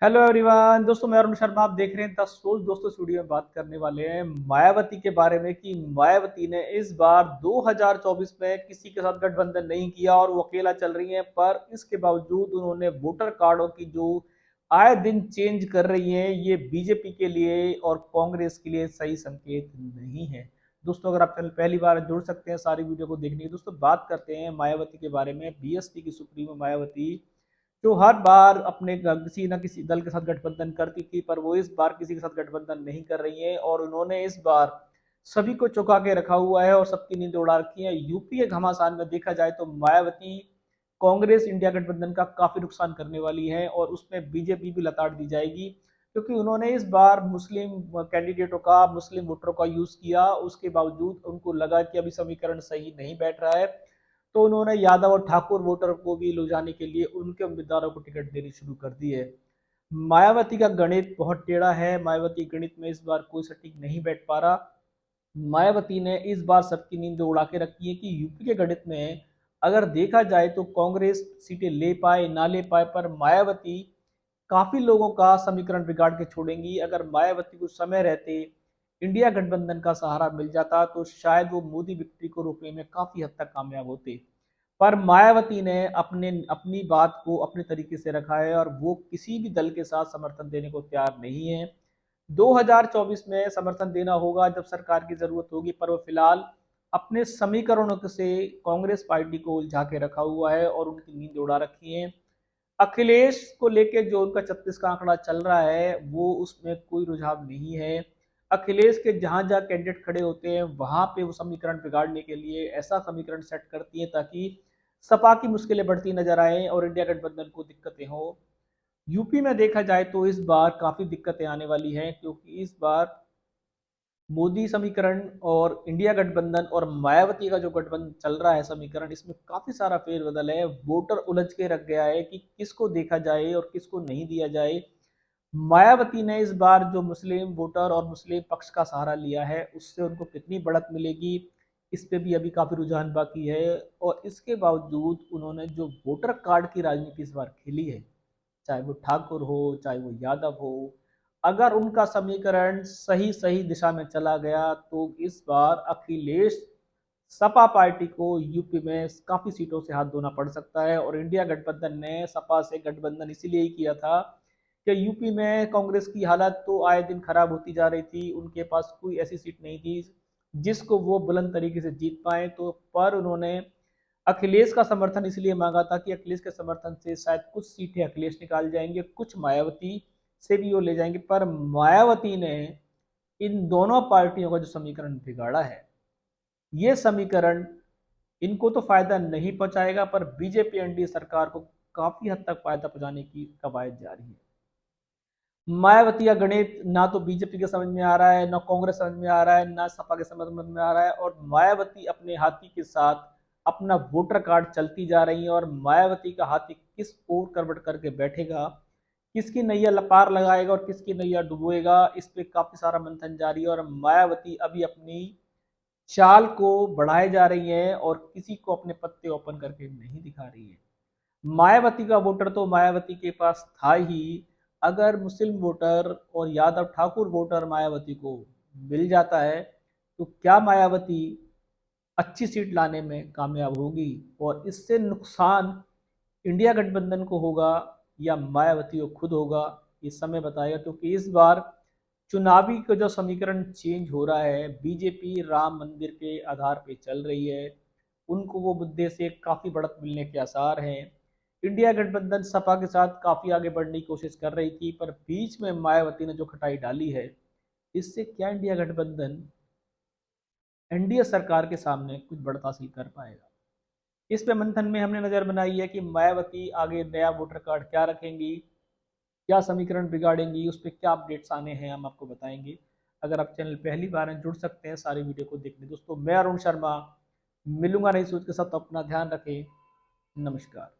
Hello everyone दोस्तों, मैं अरुण शर्मा। आप देख रहे हैं द सोच। दोस्तों, इस वीडियो में बात करने वाले हैं मायावती के बारे में कि मायावती ने इस बार 2024 में किसी के साथ गठबंधन नहीं किया और वो अकेला चल रही हैं। पर इसके बावजूद उन्होंने वोटर कार्डों की जो आए दिन चेंज कर रही हैं, ये बीजेपी के लिए और कांग्रेस के लिए सही संकेत नहीं है। दोस्तों, अगर आप चैनल पहली बार जुड़ सकते हैं सारी वीडियो को देखने की। दोस्तों, बात करते हैं मायावती के बारे में। बीएसपी की सुप्रीमो मायावती जो हर बार अपने किसी न किसी दल के साथ गठबंधन करती थी, पर वो इस बार किसी के साथ गठबंधन नहीं कर रही है और उन्होंने इस बार सभी को चौंका के रखा हुआ है और सबकी नींद उड़ा रखी है। यूपी के घमासान में देखा जाए तो मायावती कांग्रेस इंडिया गठबंधन का काफी नुकसान करने वाली है और उसमें बीजेपी भी लताड़ दी जाएगी, क्योंकि उन्होंने इस बार मुस्लिम कैंडिडेटों का, मुस्लिम वोटरों का यूज किया। उसके बावजूद उनको लगा कि अभी समीकरण सही नहीं बैठ रहा है, तो उन्होंने यादव और ठाकुर वोटर को भी लुभाने के लिए उनके उम्मीदवारों को टिकट देनी शुरू कर दी है। मायावती का गणित बहुत टेढ़ा है। मायावती गणित में इस बार कोई सटीक नहीं बैठ पा रहा। मायावती ने इस बार सबकी नींद उड़ा के रखी है कि यूपी के गणित में अगर देखा जाए तो कांग्रेस सीटें ले पाए ना ले पाए, पर मायावती काफी लोगों का समीकरण बिगाड़ के छोड़ेंगी। अगर मायावती को समय रहते इंडिया गठबंधन का सहारा मिल जाता तो शायद वो मोदी विक्ट्री को रोकने में काफी हद तक कामयाब होते। पर मायावती ने अपने अपनी बात को अपने तरीके से रखा है और वो किसी भी दल के साथ समर्थन देने को तैयार नहीं है। 2024 में समर्थन देना होगा जब सरकार की जरूरत होगी, पर वो फिलहाल अपने समीकरणों से कांग्रेस पार्टी को उलझा के रखा हुआ है और उनकी नींद उड़ा रखी है। अखिलेश को लेके जो उनका 36 का आंकड़ा चल रहा है, वो उसमें कोई रुझान नहीं है। अखिलेश के जहां जहां कैंडिडेट खड़े होते हैं वहां पे वो समीकरण बिगाड़ने के लिए ऐसा समीकरण सेट करती है ताकि सपा की मुश्किलें बढ़ती नजर आए और इंडिया गठबंधन को दिक्कतें हो। यूपी में देखा जाए तो इस बार काफी दिक्कतें आने वाली हैं, क्योंकि इस बार मोदी समीकरण और इंडिया गठबंधन और मायावती का जो गठबंधन चल रहा है समीकरण, इसमें काफी सारा फेरबदल है। वोटर उलझ के रख गया है कि किसको देखा जाए और किसको नहीं दिया जाए। मायावती ने इस बार जो मुस्लिम वोटर और मुस्लिम पक्ष का सहारा लिया है, उससे उनको कितनी बढ़त मिलेगी, इस पे भी अभी काफी रुझान बाकी है। और इसके बावजूद उन्होंने जो वोटर कार्ड की राजनीति इस बार खेली है, चाहे वो ठाकुर हो चाहे वो यादव हो, अगर उनका समीकरण सही सही दिशा में चला गया तो इस बार अखिलेश सपा पार्टी को यूपी में काफी सीटों से हाथ धोना पड़ सकता है। और इंडिया गठबंधन ने सपा से गठबंधन इसीलिए ही किया था कि यूपी में कांग्रेस की हालत तो आए दिन खराब होती जा रही थी। उनके पास कोई ऐसी सीट नहीं थी जिसको वो बुलंद तरीके से जीत पाए। तो पर उन्होंने अखिलेश का समर्थन इसलिए मांगा था कि अखिलेश के समर्थन से शायद कुछ सीटें अखिलेश निकाल जाएंगे, कुछ मायावती से भी वो ले जाएंगे। पर मायावती ने इन दोनों पार्टियों का जो समीकरण बिगाड़ा है, ये समीकरण इनको तो फायदा नहीं पहुंचाएगा, पर बीजेपी एनडीए सरकार को काफी हद तक फायदा पहुंचाने की कवायद जारी है। मायावती का गणित ना तो बीजेपी के समझ में आ रहा है, ना कांग्रेस समझ में आ रहा है, ना सपा के समझ में आ रहा है। और मायावती अपने हाथी के साथ अपना वोटर कार्ड चलती जा रही है और मायावती का हाथी किस ओर करवट करके बैठेगा, किसकी नैया पार लगाएगा और किसकी नैया डुबोएगा, इस पे काफी सारा मंथन जारी है। और मायावती अभी अपनी चाल को बढ़ाए जा रही है और किसी को अपने पत्ते ओपन करके नहीं दिखा रही है। मायावती का वोटर तो मायावती के पास था ही। अगर मुस्लिम वोटर और यादव ठाकुर वोटर मायावती को मिल जाता है तो क्या मायावती अच्छी सीट लाने में कामयाब होगी, और इससे नुकसान इंडिया गठबंधन को होगा या मायावती को खुद होगा, ये समय बताएगा। क्योंकि इस बार चुनावी का जो समीकरण चेंज हो रहा है, बीजेपी राम मंदिर के आधार पे चल रही है, उनको वो मुद्दे से काफी बढ़त मिलने के आसार हैं। इंडिया गठबंधन सपा के साथ काफी आगे बढ़ने की कोशिश कर रही थी, पर बीच में मायावती ने जो खटाई डाली है, इससे क्या इंडिया गठबंधन एनडीए सरकार के सामने कुछ बढ़त हासिल कर पाएगा। इस पे मंथन में हमने नजर बनाई है कि मायावती आगे नया वोटर कार्ड क्या रखेंगी, क्या समीकरण बिगाड़ेंगी, उस पर क्या अपडेट्स आने हैं हम आपको बताएंगे। अगर आप चैनल पहली बार हैं, जुड़ सकते हैं सारी वीडियो को देखने। दोस्तों, मैं अरुण शर्मा मिलूंगा नई सोच के साथ, तो अपना ध्यान रखें। नमस्कार।